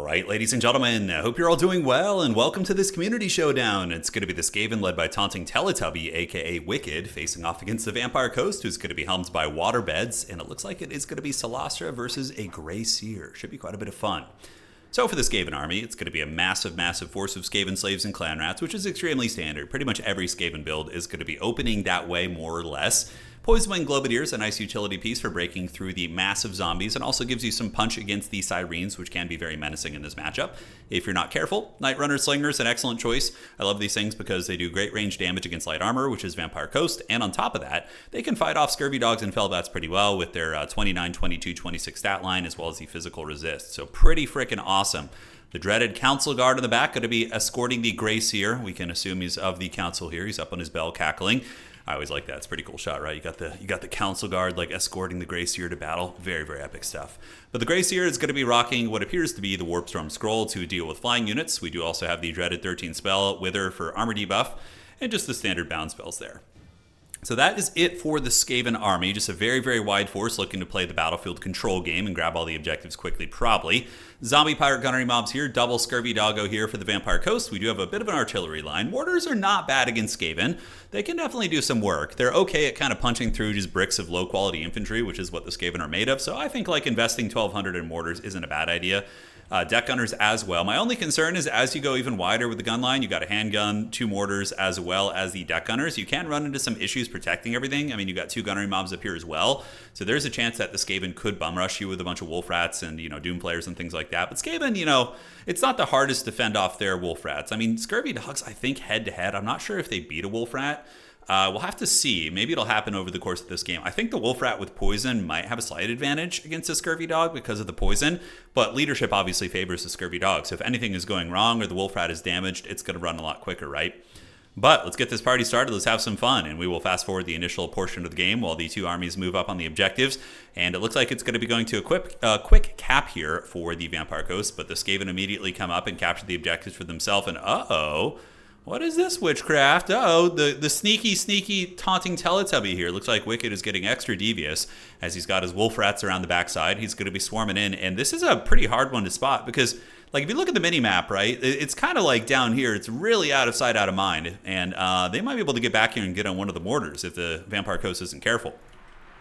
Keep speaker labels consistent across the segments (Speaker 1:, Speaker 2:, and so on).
Speaker 1: Alright, ladies and gentlemen, I hope you're all doing well, and welcome to this community showdown. It's going to be the Skaven led by Taunting Teletubby, aka Wicked, facing off against the Vampire Coast, who's going to be helmed by Waterbeds, and it looks like it is going to be Salastra versus a Grey Seer. Should be quite a bit of fun. So for the Skaven army, it's going to be a massive force of Skaven slaves and clan rats, which is extremely standard. Pretty much every Skaven build is going to be opening that way, more or less. Poisonwing Globadier is a nice utility piece for breaking through the massive zombies and also gives you some punch against the Syrenes, which can be very menacing in this matchup. If you're not careful, Night Runner Slinger is an excellent choice. I love these things because they do great range damage against light armor, which is Vampire Coast, and on top of that, they can fight off Scurvy Dogs and Fellbats pretty well with their 29, 22, 26 stat line, as well as the physical resist. So pretty freaking awesome. The dreaded Council Guard in the back going to be escorting the Grey Seer. We can assume he's of the Council here. He's up on his bell cackling. I always like that. It's a pretty cool shot, right? You got the Council Guard like escorting the Grey Seer to battle. Very epic stuff. But the Grey Seer is going to be rocking what appears to be the Warpstorm Scroll to deal with flying units. We do also have the dreaded 13 spell, Wither for armor debuff, and just the standard bound spells there. So that is it for the Skaven army. Just a very wide force looking to play the battlefield control game and grab all the objectives quickly, probably. Zombie pirate gunnery mobs here, double Scurvy Doggo here for the Vampire Coast. We do have a bit of an artillery line. Mortars are not bad against Skaven. They can definitely do some work. They're okay at kind of punching through just bricks of low quality infantry, which is what the Skaven are made of. So I think like investing 1,200 in mortars isn't a bad idea. Deck gunners as well. My only concern is as you go even wider with the gun line, you got a handgun, 2 mortars, as well as the deck gunners. You can run into some issues protecting everything. I mean, you got 2 gunnery mobs up here as well. So there's a chance that the Skaven could bum rush you with a bunch of wolf rats and, Doom players and things like that. But Skaven, it's not the hardest to fend off their wolf rats. I mean, Scurvy Dogs, I think head to head, I'm not sure if they beat a wolf rat. We'll have to see. Maybe it'll happen over the course of this game. I think the Wolf Rat with poison might have a slight advantage against a Scurvy Dog because of the poison, but leadership obviously favors the Scurvy Dog. So if anything is going wrong or the Wolf Rat is damaged, it's going to run a lot quicker, right? But let's get this party started. Let's have some fun, and we will fast forward the initial portion of the game while the 2 armies move up on the objectives. And it looks like it's going to be going to a quick cap here for the Vampire Coast, but the Skaven immediately come up and capture the objectives for themselves, and what is this witchcraft? The sneaky taunting Teletubby here. Looks like Wicked is getting extra devious as he's got his wolf rats around the backside. He's going to be swarming in, and this is a pretty hard one to spot because, like, if you look at the mini map, right, it's kind of like down here. It's really out of sight, out of mind, and they might be able to get back here and get on one of the mortars if the Vampire Coast isn't careful.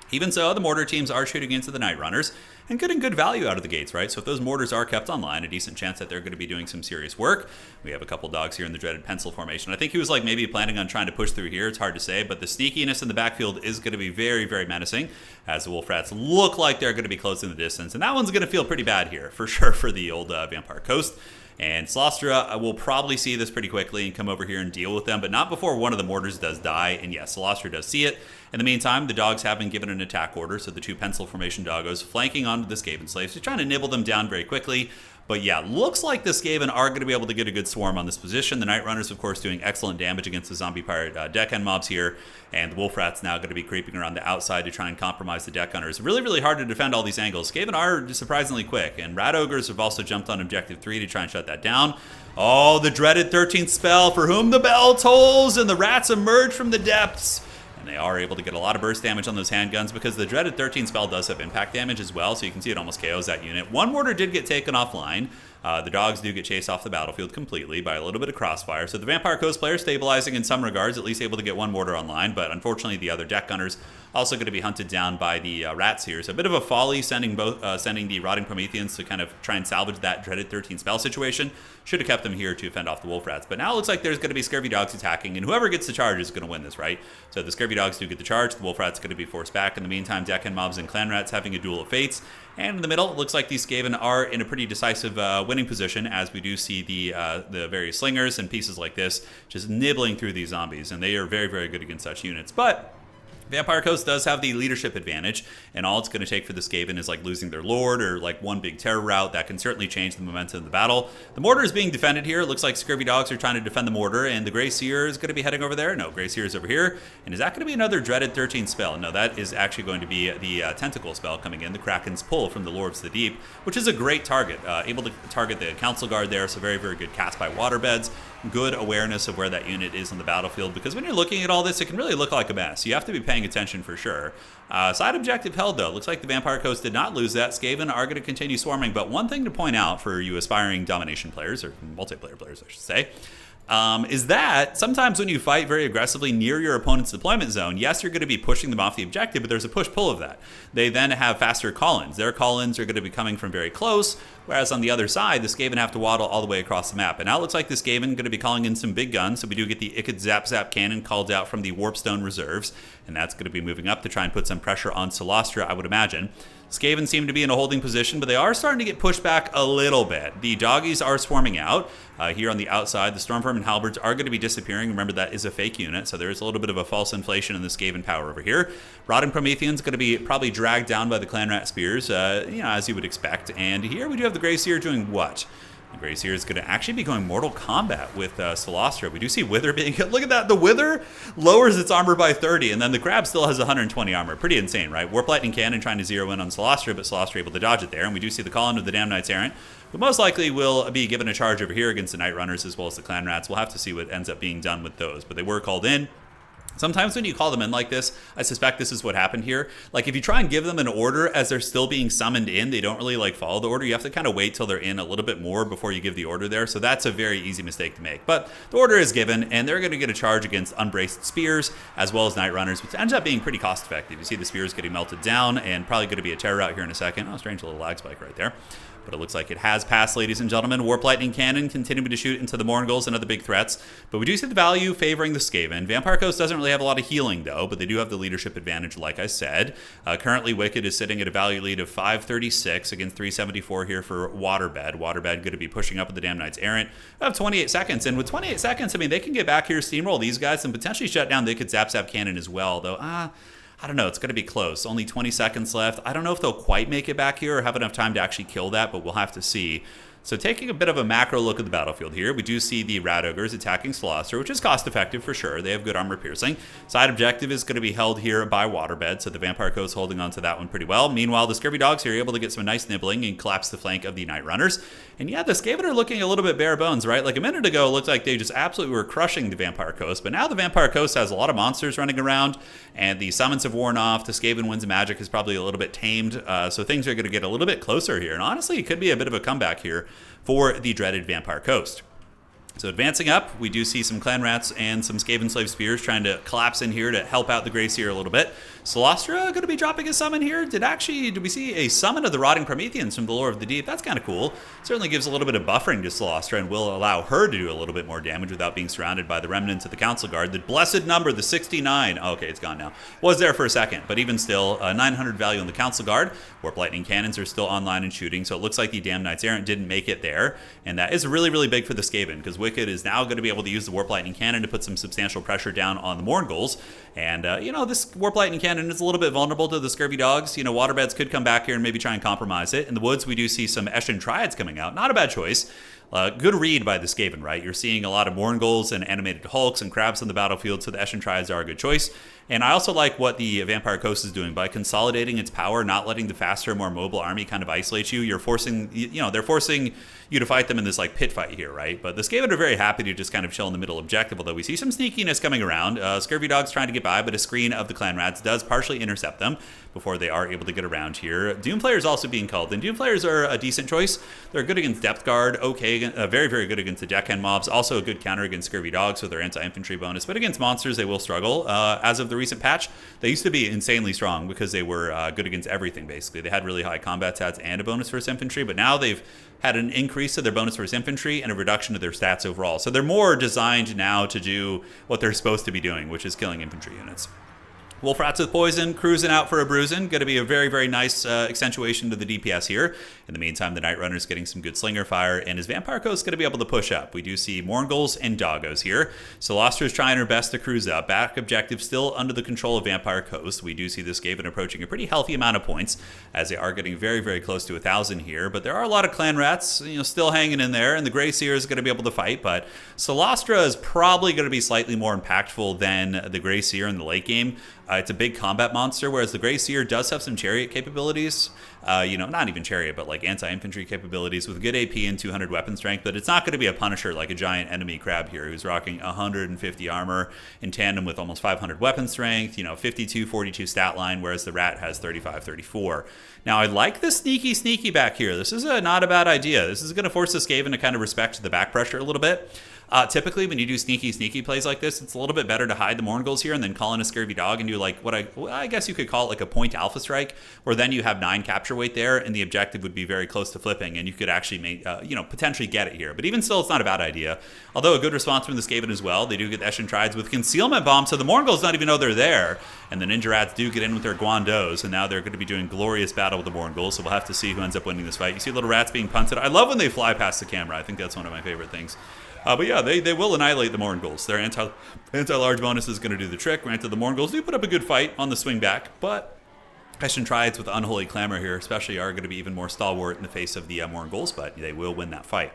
Speaker 1: Even so, the mortar teams are shooting into the Night Runners and getting good value out of the gates, right? So if those mortars are kept online, a decent chance that they're going to be doing some serious work. We have a couple dogs here in the dreaded pencil formation. I think he was like maybe planning on trying to push through here. It's hard to say, but the sneakiness in the backfield is going to be very menacing as the wolf rats look like they're going to be closing the distance. And that one's going to feel pretty bad here for sure for the old Vampire Coast. And Salastra will probably see this pretty quickly and come over here and deal with them, but not before one of the mortars does die. And yes, Salastra does see it. In the meantime, the dogs have been given an attack order, so the 2 pencil formation doggos flanking onto the Skaven slaves. They're trying to nibble them down very quickly. But yeah, looks like the Skaven are going to be able to get a good swarm on this position. The Night Runners, of course, doing excellent damage against the zombie pirate deckhand mobs here. And the Wolf Rat's now going to be creeping around the outside to try and compromise the deck gunners. Really hard to defend all these angles. Skaven are surprisingly quick. And Rat Ogres have also jumped on Objective 3 to try and shut that down. Oh, the dreaded 13th spell, for whom the bell tolls, and the rats emerge from the depths. They are able to get a lot of burst damage on those handguns because the dreaded 13 spell does have impact damage as well, so you can see it almost KOs that unit. 1 mortar did get taken offline. The dogs do get chased off the battlefield completely by a little bit of crossfire. So the Vampire Coast player stabilizing in some regards, at least able to get 1 mortar online, but unfortunately the other deck gunners also going to be hunted down by the rats here. So a bit of a folly sending the Rotting Prometheans to kind of try and salvage that dreaded 13 spell situation. Should have kept them here to fend off the wolf rats. But now it looks like there's going to be Scurvy Dogs attacking, and whoever gets the charge is going to win this, right? So the Scurvy Dogs do get the charge. The wolf rats going to be forced back. In the meantime, deckhand mobs and clan rats having a duel of fates. And in the middle, it looks like these Skaven are in a pretty decisive winning position, as we do see the various slingers and pieces like this just nibbling through these zombies, and they are very good against such units. But Vampire Coast does have the leadership advantage, and all it's going to take for the Skaven is like losing their lord or like one big terror route. That can certainly change the momentum of the battle. The mortar is being defended here. It looks like Scurvy Dogs are trying to defend the mortar, and the Grey Seer is going to be heading over there. No, Grey Seer is over here. And is that going to be another dreaded 13 spell? No, that is actually going to be the tentacle spell coming in, the Kraken's Pull from the Lords of the Deep, which is a great target. Able to target the Council Guard there, so very good cast by Waterbeds. Good awareness of where that unit is on the battlefield, because when you're looking at all this, it can really look like a mess. You have to be paying paying attention for sure. Side objective held, though. Looks like the Vampire Coast did not lose that. Skaven are going to continue swarming, but one thing to point out for you aspiring domination players, or multiplayer players, I should say, is that sometimes when you fight very aggressively near your opponent's deployment zone, yes, you're going to be pushing them off the objective, but there's a push-pull of that. They then have faster call-ins. Their call-ins are going to be coming from very close, whereas on the other side, the Skaven have to waddle all the way across the map. And now it looks like the Skaven going to be calling in some big guns, so we do get the Ikid Zap Zap cannon called out from the Warpstone reserves, and that's going to be moving up to try and put some pressure on Solastra, I would imagine. Skaven seem to be in a holding position, but they are starting to get pushed back a little bit. The doggies are swarming out. Here on the outside, the Stormvermin Halberds are going to be disappearing. Remember, that is a fake unit, so there is a little bit of a false inflation in the Skaven power over here. Rotting Promethean's going to be probably dragged down by the Clanrat Spears, as you would expect. And here we do have the Grey Seer doing what? The Grey Seer is going to actually be going Mortal Kombat with Solastra. We do see Wither being hit. Look at that. The Wither lowers its armor by 30, and then the Crab still has 120 armor. Pretty insane, right? Warp Lightning Cannon trying to zero in on Solastra, but Solastra able to dodge it there. And we do see the call-in of the Damned Knights Errant, who most likely will be given a charge over here against the Night Runners as well as the Clan Rats. We'll have to see what ends up being done with those, but they were called in. Sometimes when you call them in like this, I suspect this is what happened here. Like if you try and give them an order as they're still being summoned in, they don't really like follow the order. You have to kind of wait till they're in a little bit more before you give the order there. So that's a very easy mistake to make. But the order is given, and they're going to get a charge against Unbraced Spears as well as Night Runners, which ends up being pretty cost effective. You see the Spears getting melted down, and probably going to be a terror out here in a second. Oh, strange little lag spike right there. But it looks like it has passed, ladies and gentlemen. Warp Lightning Cannon continuing to shoot into the Mourngulls and other big threats. But we do see the value favoring the Skaven. Vampire Coast doesn't really have a lot of healing, though, but they do have the leadership advantage, like I said. Currently, Wicked is sitting at a value lead of 536 against 374 here for Waterbed. Waterbed going to be pushing up with the Damned Knights Errant. We have 28 seconds, and with 28 seconds, I mean, they can get back here, steamroll these guys, and potentially shut down the Ikid Zap Zap Cannon as well, though, I don't know. It's going to be close. Only 20 seconds left. I don't know if they'll quite make it back here or have enough time to actually kill that, but we'll have to see. So taking a bit of a macro look at the battlefield here, we do see the Rat Ogres attacking Solastra, which is cost-effective for sure. They have good armor piercing. Side objective is going to be held here by Waterbed, so the Vampire Coast holding on to that one pretty well. Meanwhile, the Scurvy Dogs here are able to get some nice nibbling and collapse the flank of the Night Runners. And yeah, the Skaven are looking a little bit bare bones, right? Like a minute ago, it looked like they just absolutely were crushing the Vampire Coast, but now the Vampire Coast has a lot of monsters running around, and the summons have worn off. The Skaven Winds of Magic is probably a little bit tamed, so things are going to get a little bit closer here. And honestly, it could be a bit of a comeback here for the dreaded Vampire Coast. So advancing up, we do see some Clan Rats and some Skaven Slave Spears trying to collapse in here to help out the Grey Seer a little bit. Solastra going to be dropping a summon here. Did we see a summon of the Rotting Prometheans from the Lore of the Deep? That's kind of cool. Certainly gives a little bit of buffering to Solastra and will allow her to do a little bit more damage without being surrounded by the remnants of the Council Guard. The blessed number, the 69. Oh, okay, it's gone now. Was there for a second, but even still, 900 value on the Council Guard. Warp Lightning Cannons are still online and shooting, so it looks like the Damned Knights Errant didn't make it there. And that is really, really big for the Skaven, because Wicked is now going to be able to use the Warp Lightning Cannon to put some substantial pressure down on the Mourngulls. And, this Warp Lightning Cannon is a little bit vulnerable to the Scurvy Dogs. Waterbeds could come back here and maybe try and compromise it. In the woods, we do see some Eshin Triads coming out. Not a bad choice. Good read by the Skaven, right? You're seeing a lot of Mourngulls and animated Hulks and Crabs on the battlefield, so the Eshin Triads are a good choice. And I also like what the Vampire Coast is doing by consolidating its power, not letting the faster, more mobile army kind of isolate you. You're forcing, they're forcing you to fight them in this like pit fight here, right? But the Skaven are very happy to just kind of chill in the middle objective, although we see some sneakiness coming around. Scurvy Dogs trying to get by, but a screen of the Clan Rats does partially intercept them before they are able to get around here. Doom Players also being called, and Doom Players are a decent choice. They're good against Depth Guard, okay, very, very good against the Deckhand mobs, also a good counter against Scurvy Dogs with their anti-infantry bonus, but against monsters they will struggle. As of the recent patch, they used to be insanely strong because they were good against everything, basically. They had really high combat stats and a bonus versus infantry, but now they've had an increase to their bonus versus infantry and a reduction to their stats overall. So they're more designed now to do what they're supposed to be doing, which is killing infantry units. Wolf Rats with Poison, cruising out for a bruising. Going to be a very, very nice accentuation to the DPS here. In the meantime, the Night Runner's getting some good slinger fire, and his Vampire Coast going to be able to push up. We do see Mourngulls and Doggos here. Solastra is trying her best to cruise up. Back objective still under the control of Vampire Coast. We do see this Skaven approaching a pretty healthy amount of points, as they are getting very, very close to 1,000 here. But there are a lot of Clan Rats, still hanging in there, and the Grey Seer is going to be able to fight. But Solastra is probably going to be slightly more impactful than the Grey Seer in the late game. It's a big combat monster, whereas the Grey Seer does have some chariot capabilities. not even chariot, but like anti-infantry capabilities with good AP and 200 weapon strength. But it's not going to be a Punisher like a giant enemy crab here who's rocking 150 armor in tandem with almost 500 weapon strength, 52, 42 stat line, whereas the rat has 35, 34. Now, I like the sneaky back here. This is not a bad idea. This is going to force the Skaven to kind of respect the back pressure a little bit. Typically, when you do sneaky plays like this, it's a little bit better to hide the Mourngulls here and then call in a Scurvy Dog and do like what I guess you could call it like a point alpha strike, where then you have 9 capture weight there, and the objective would be very close to flipping, and you could actually make, potentially get it here. But even still, it's not a bad idea. Although a good response from the Skaven as well. They do get the Eshin Triads with concealment bombs, so the Mourngulls don't even know they're there. And the Ninja Rats do get in with their Guandos, and now they're going to be doing glorious battle with the Mourngulls, so we'll have to see who ends up winning this fight. You see little rats being punted. I love when they fly past the camera. I think that's one of my favorite things. But yeah, they will annihilate the Mourngulls. Their anti-large bonus is going to do the trick. Granted, the Mourngulls do put up a good fight on the swing back, but Eshin Triads with Unholy Clamor here especially are going to be even more stalwart in the face of the Mourngulls, but they will win that fight.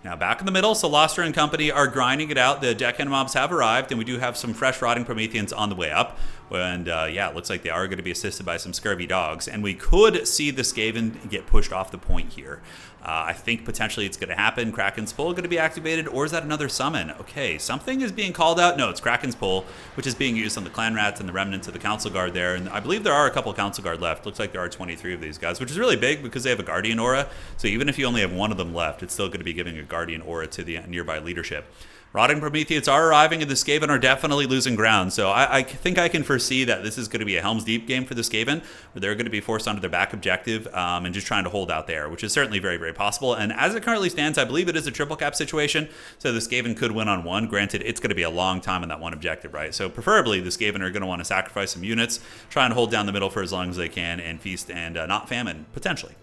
Speaker 1: Now back in the middle, Solostra and company are grinding it out. The deckhand mobs have arrived, and we do have some fresh rotting Prometheans on the way up. And it looks like they are going to be assisted by some Scurvy Dogs. And we could see the Skaven get pushed off the point here. I think potentially it's going to happen. Kraken's Pull going to be activated, or is that another summon? Okay, something is being called out. No, it's Kraken's Pull, which is being used on the Clan Rats and the remnants of the Council Guard there. And I believe there are a couple of Council Guard left. Looks like there are 23 of these guys, which is really big because they have a Guardian Aura. So even if you only have one of them left, it's still going to be giving a Guardian Aura to the nearby leadership. Rotting Prometheans are arriving, and the Skaven are definitely losing ground. So I think I can foresee that this is going to be a Helm's Deep game for the Skaven, where they're going to be forced onto their back objective and just trying to hold out there, which is certainly very, very possible. And as it currently stands, I believe it is a triple cap situation, so the Skaven could win on one. Granted, it's going to be a long time on that one objective, right? So preferably, the Skaven are going to want to sacrifice some units, try and hold down the middle for as long as they can, and feast and not famine, potentially.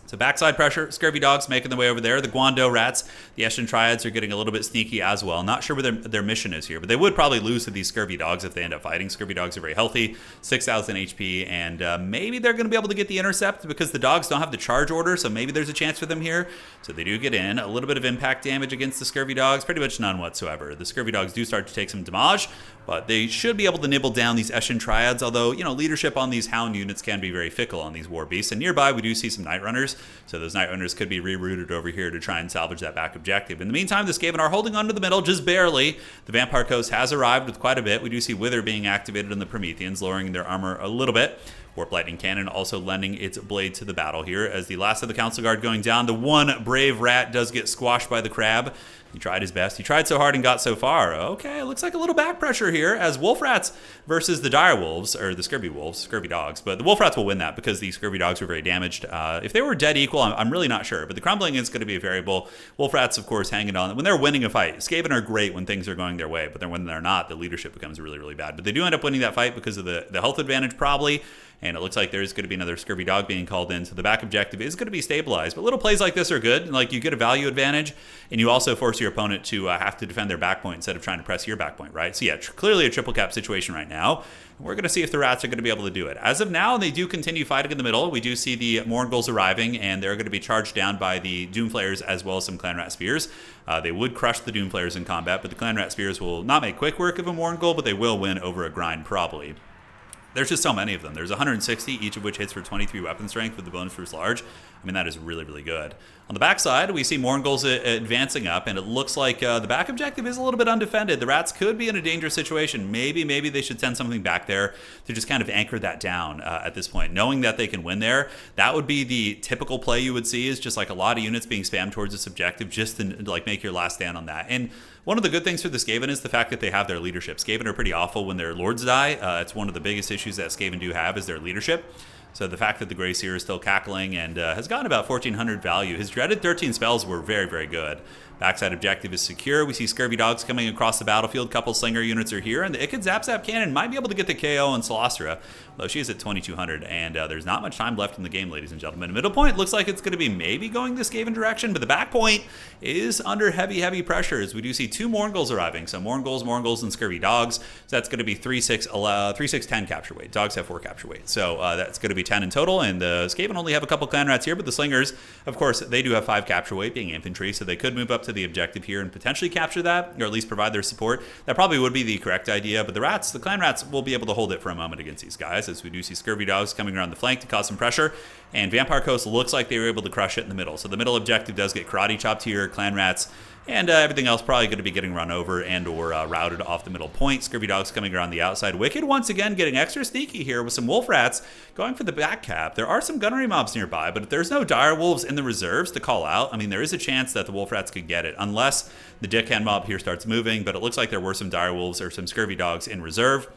Speaker 1: So backside pressure, Scurvy Dogs making their way over there. The Guando Rats, the Eshin Triads are getting a little bit sneaky as well. Not sure what their mission is here, but they would probably lose to these Scurvy Dogs if they end up fighting. Scurvy Dogs are very healthy, 6,000 HP, and maybe they're going to be able to get the intercept because the dogs don't have the charge order, so maybe there's a chance for them here. So they do get in. A little bit of impact damage against the Scurvy Dogs, pretty much none whatsoever. The Scurvy Dogs do start to take some damage, but they should be able to nibble down these Eshin Triads, although, leadership on these Hound units can be very fickle on these War Beasts. And nearby, we do see some Night Runners, so those Night Runners could be rerouted over here to try and salvage that back objective. In the meantime, the Skaven are holding on to the middle just barely. The Vampire Coast has arrived with quite a bit. We do see Wither being activated on the Prometheans, lowering their armor a little bit. Warp Lightning Cannon also lending its blade to the battle here. As the last of the Council Guard going down, the one brave rat does get squashed by the crab. He tried his best. He tried so hard and got so far. Okay, looks like a little back pressure here as Wolf Rats versus the Dire Wolves, or the Scurvy Wolves, Scurvy Dogs. But the Wolf Rats will win that because the Scurvy Dogs were very damaged. If they were dead equal, I'm really not sure. But the crumbling is going to be a variable. Wolf Rats, of course, hanging on. When they're winning a fight, Skaven are great when things are going their way. But then when they're not, the leadership becomes really, really bad. But they do end up winning that fight because of the health advantage, probably. And it looks like there's going to be another Scurvy Dog being called in, so the back objective is going to be stabilized. But little plays like this are good. Like, you get a value advantage, and you also force your opponent to have to defend their back point instead of trying to press your back point, right? So yeah, clearly a triple cap situation right now. We're going to see if the Rats are going to be able to do it. As of now, they do continue fighting in the middle. We do see the Mourngulls arriving, and they're going to be charged down by the Doomflayers as well as some Clan Rat Spears. They would crush the Doomflayers in combat, but the Clan Rat Spears will not make quick work of a Mourngull, but they will win over a grind probably. There's just so many of them. There's 160, each of which hits for 23 weapon strength with the bonus versus large. I mean, that is really, really good. On the backside, we see Mourngulls advancing up, and it looks like the back objective is a little bit undefended. The Rats could be in a dangerous situation. Maybe they should send something back there to just kind of anchor that down at this point. Knowing that they can win there, that would be the typical play you would see, is just like a lot of units being spammed towards this objective just to like make your last stand on that. And one of the good things for the Skaven is the fact that they have their leadership. Skaven are pretty awful when their lords die. It's one of the biggest issues that Skaven do have is their leadership. So the fact that the Grey Seer is still cackling and has gotten about 1,400 value. His dreaded 13 spells were very, very good. Backside objective is secure. We see Scurvy Dogs coming across the battlefield. Couple Slinger units are here, and the Ikid Zap Zap Cannon might be able to get the KO on Solostra, though she is at 2,200, and there's not much time left in the game, ladies and gentlemen. Middle point looks like it's going to be maybe going this Skaven direction, but the back point is under heavy, heavy pressure as we do see two Mourngulls arriving. So Mourngulls, and Scurvy Dogs. So that's going to be 3-6-10 capture weight. Dogs have 4 capture weight. So that's going to be 10 in total, and the Skaven only have a couple Clan Rats here, but the Slingers, of course, they do have 5 capture weight, being infantry, so they could move up to the objective here and potentially capture that, or at least provide their support. That probably would be the correct idea, but the clan rats will be able to hold it for a moment against these guys, as we do see scurvy dogs coming around the flank to cause some pressure, and Vampire Coast looks like they were able to crush it in the middle. So the middle objective does get karate chopped here, clan rats, and everything else probably going to be getting run over and or routed off the middle point. Scurvy dogs coming around the outside. Wicked once again getting extra sneaky here with some wolf rats going for the back cap. There are some gunnery mobs nearby, but if there's no dire wolves in the reserves to call out, I mean, there is a chance that the wolf rats could get it, unless the deckhand mob here starts moving, but it looks like there were some dire wolves or some scurvy dogs in reserve.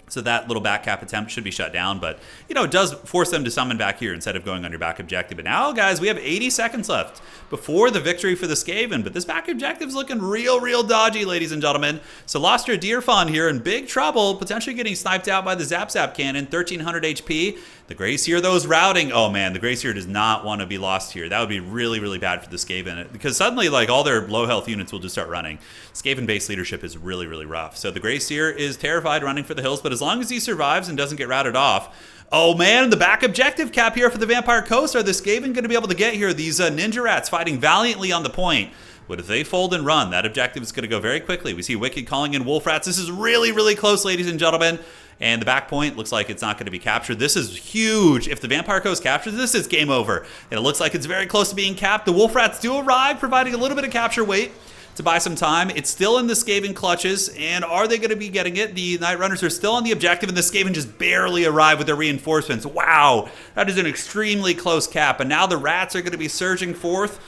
Speaker 1: So that little back cap attempt should be shut down, but, you know, it does force them to summon back here instead of going on your back objective. But now, guys, we have 80 seconds left before the victory for the Skaven, but this back objective's looking real dodgy, ladies and gentlemen. So lost your deer fawn here in big trouble, potentially getting sniped out by the Zap cannon, 1300 HP. The Grey Seer, though, is routing. Oh, man, the Grey Seer does not want to be lost here. That would be really bad for the Skaven, because suddenly, like, all their low health units will just start running. Skaven base leadership is really rough. So the Grey Seer is terrified running for the hills, but as long as he survives and doesn't get routed off. Oh man, the back objective cap here for the Vampire Coast. Are the Skaven going to be able to get here? These ninja rats fighting valiantly on the point. But if they fold and run, that objective is going to go very quickly. We see Wicked calling in wolf rats. This is really close, ladies and gentlemen. And the back point looks like it's not going to be captured. This is huge. If the Vampire Coast captures this, it's game over. And it looks like it's very close to being capped. The wolf rats do arrive, providing a little bit of capture weight to buy some time. It's still in the Skaven clutches, and are they going to be getting it? The Night Runners are still on the objective, and the Skaven just barely arrive with their reinforcements. Wow, that is an extremely close cap, and now the rats are going to be surging forth.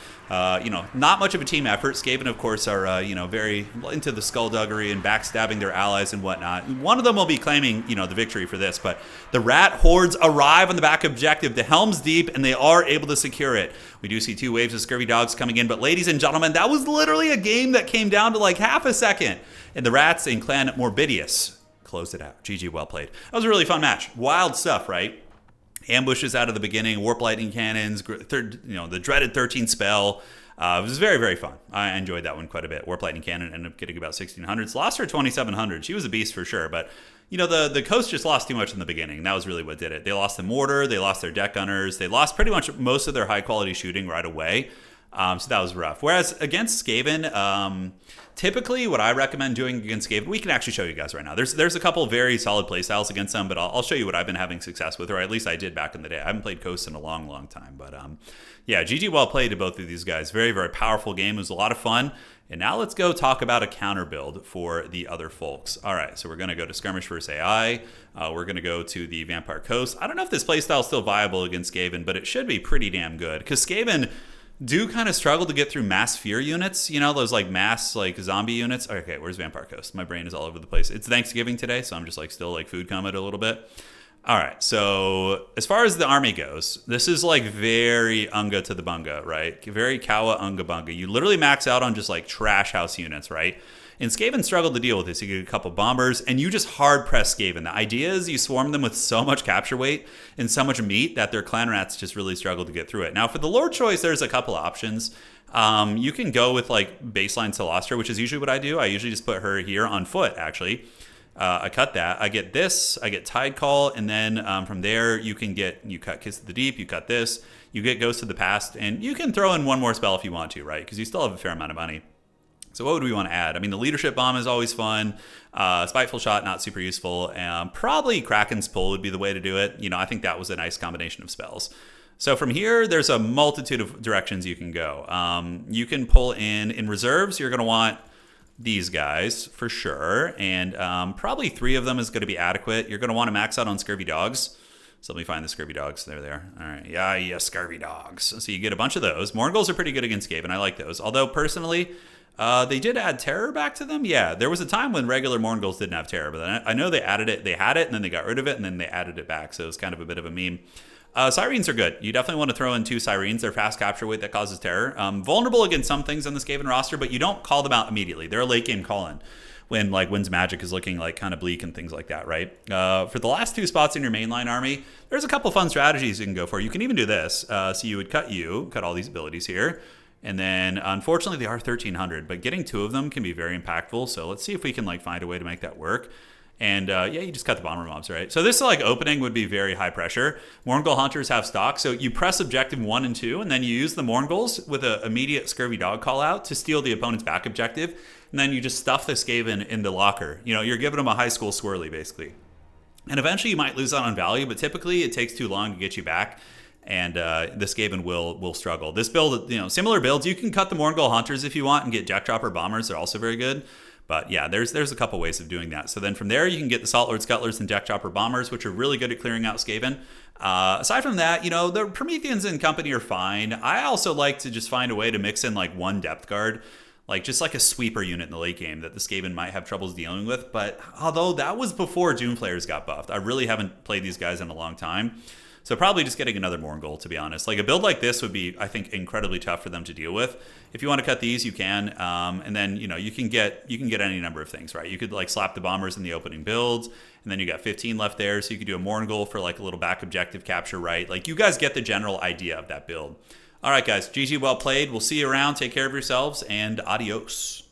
Speaker 1: You know, not much of a team effort. Skaven, of course, are, you know, very into the skullduggery and backstabbing their allies and whatnot. One of them will be claiming, you know, the victory for this, but the rat hordes arrive on the back objective. The Helm's Deep, and they are able to secure it. We do see 2 waves of scurvy dogs coming in, but ladies and gentlemen, that was literally a game that came down to like half a second. And the rats in Clan Morbidius closed it out. GG, well played. That was a really fun match. Wild stuff, right? Ambushes out of the beginning, warp lightning cannons, the dreaded 13 spell. It was very fun. I enjoyed that one quite a bit. Warp lightning cannon ended up getting about 1600s. Lost her 2700. She was a beast for sure, but you know, the coast just lost too much in the beginning. That was really what did it. They lost the mortar, they lost their deck gunners, they lost pretty much most of their high quality shooting right away. So that was rough. Whereas against Skaven, typically what I recommend doing against Skaven, we can actually show you guys right now. There's a couple very solid play styles against them, but I'll show you what I've been having success with, or at least I did back in the day. I haven't played Coast in a long time, but yeah, GG well played to both of these guys. Very powerful game. It was a lot of fun. And now let's go talk about a counter build for the other folks. All right, so we're going to go to Skirmish vs. AI. We're going to go to the Vampire Coast. I don't know if this playstyle is still viable against Skaven, but it should be pretty damn good, because Skaven do kind of struggle to get through mass fear units, you know, those like mass like zombie units. Okay, where's Vampire Coast? My brain is all over the place. It's Thanksgiving today, so I'm just like still like food coma a little bit. All right, so as far as the army goes, this is like very unga to the bunga, right? Very kawa unga bunga. You literally max out on just like trash house units, right? And Skaven struggled to deal with this. You get a couple bombers, and you just hard press Skaven. The idea is you swarm them with so much capture weight and so much meat that their clan rats just really struggle to get through it. Now, for the Lord choice, there's a couple options. You can go with like baseline Celestra, which is usually what I do. I usually just put her here on foot, actually. I cut that. I get this. I get Tide Call, and then from there you cut Kiss of the Deep. You cut this. You get Ghost of the Past, and you can throw in one more spell if you want to, right? Because you still have a fair amount of money. So what would we want to add? I mean, the Leadership Bomb is always fun. Spiteful Shot, not super useful. Probably Kraken's Pull would be the way to do it. You know, I think that was a nice combination of spells. So from here, there's a multitude of directions you can go. You can pull in reserves. You're going to want these guys for sure. And probably 3 of them is going to be adequate. You're going to want to max out on Scurvy Dogs. So let me find the Scurvy Dogs. They're there. All right. Yeah, Scurvy Dogs. So you get a bunch of those. Morgulls are pretty good against Skaven. I like those. Although, personally, they did add terror back to them. Yeah, there was a time when regular Morgulls didn't have terror, but I know they added it. They had it, and then they got rid of it, and then they added it back. So it was kind of a bit of a meme. Sirens are good. You definitely want to throw in 2 Sirens. They're fast capture weight that causes terror. Vulnerable against some things on the Skaven roster, but you don't call them out immediately. They're a late game call-in when like Wind's Magic is looking like kind of bleak and things like that, right? For the last 2 spots in your mainline army, there's a couple fun strategies you can go for. You can even do this. So you would cut all these abilities here. And then, unfortunately, they are 1,300, but getting 2 of them can be very impactful. So let's see if we can like find a way to make that work. And yeah, you just cut the bomber mobs, right? So this like opening would be very high pressure. Morngul hunters have stock, so you press objective 1 and 2, and then you use the Mornguls with an immediate scurvy dog call out to steal the opponent's back objective, and then you just stuff the Skaven in the locker. You know, you're giving them a high school swirly basically. And eventually you might lose out on value, but typically it takes too long to get you back, and the Skaven will struggle. This build, you know, similar builds, you can cut the Morngul hunters if you want and get Jack Dropper bombers. They're also very good. But yeah, there's a couple ways of doing that. So then from there, you can get the Salt Lord Scuttlers and Deck Chopper Bombers, which are really good at clearing out Skaven. Aside from that, you know, the Prometheans and company are fine. I also like to just find a way to mix in like one depth guard, like just like a sweeper unit in the late game that the Skaven might have troubles dealing with. But although that was before Doom Flayers got buffed, I really haven't played these guys in a long time. So probably just getting another Morngul, to be honest. Like a build like this would be, I think, incredibly tough for them to deal with. If you want to cut these, you can, and then you know you can get any number of things, right? You could like slap the bombers in the opening builds, and then you got 15 left there, so you could do a Morngul for like a little back objective capture, right? Like you guys get the general idea of that build. All right, guys, GG, well played. We'll see you around. Take care of yourselves, and adios.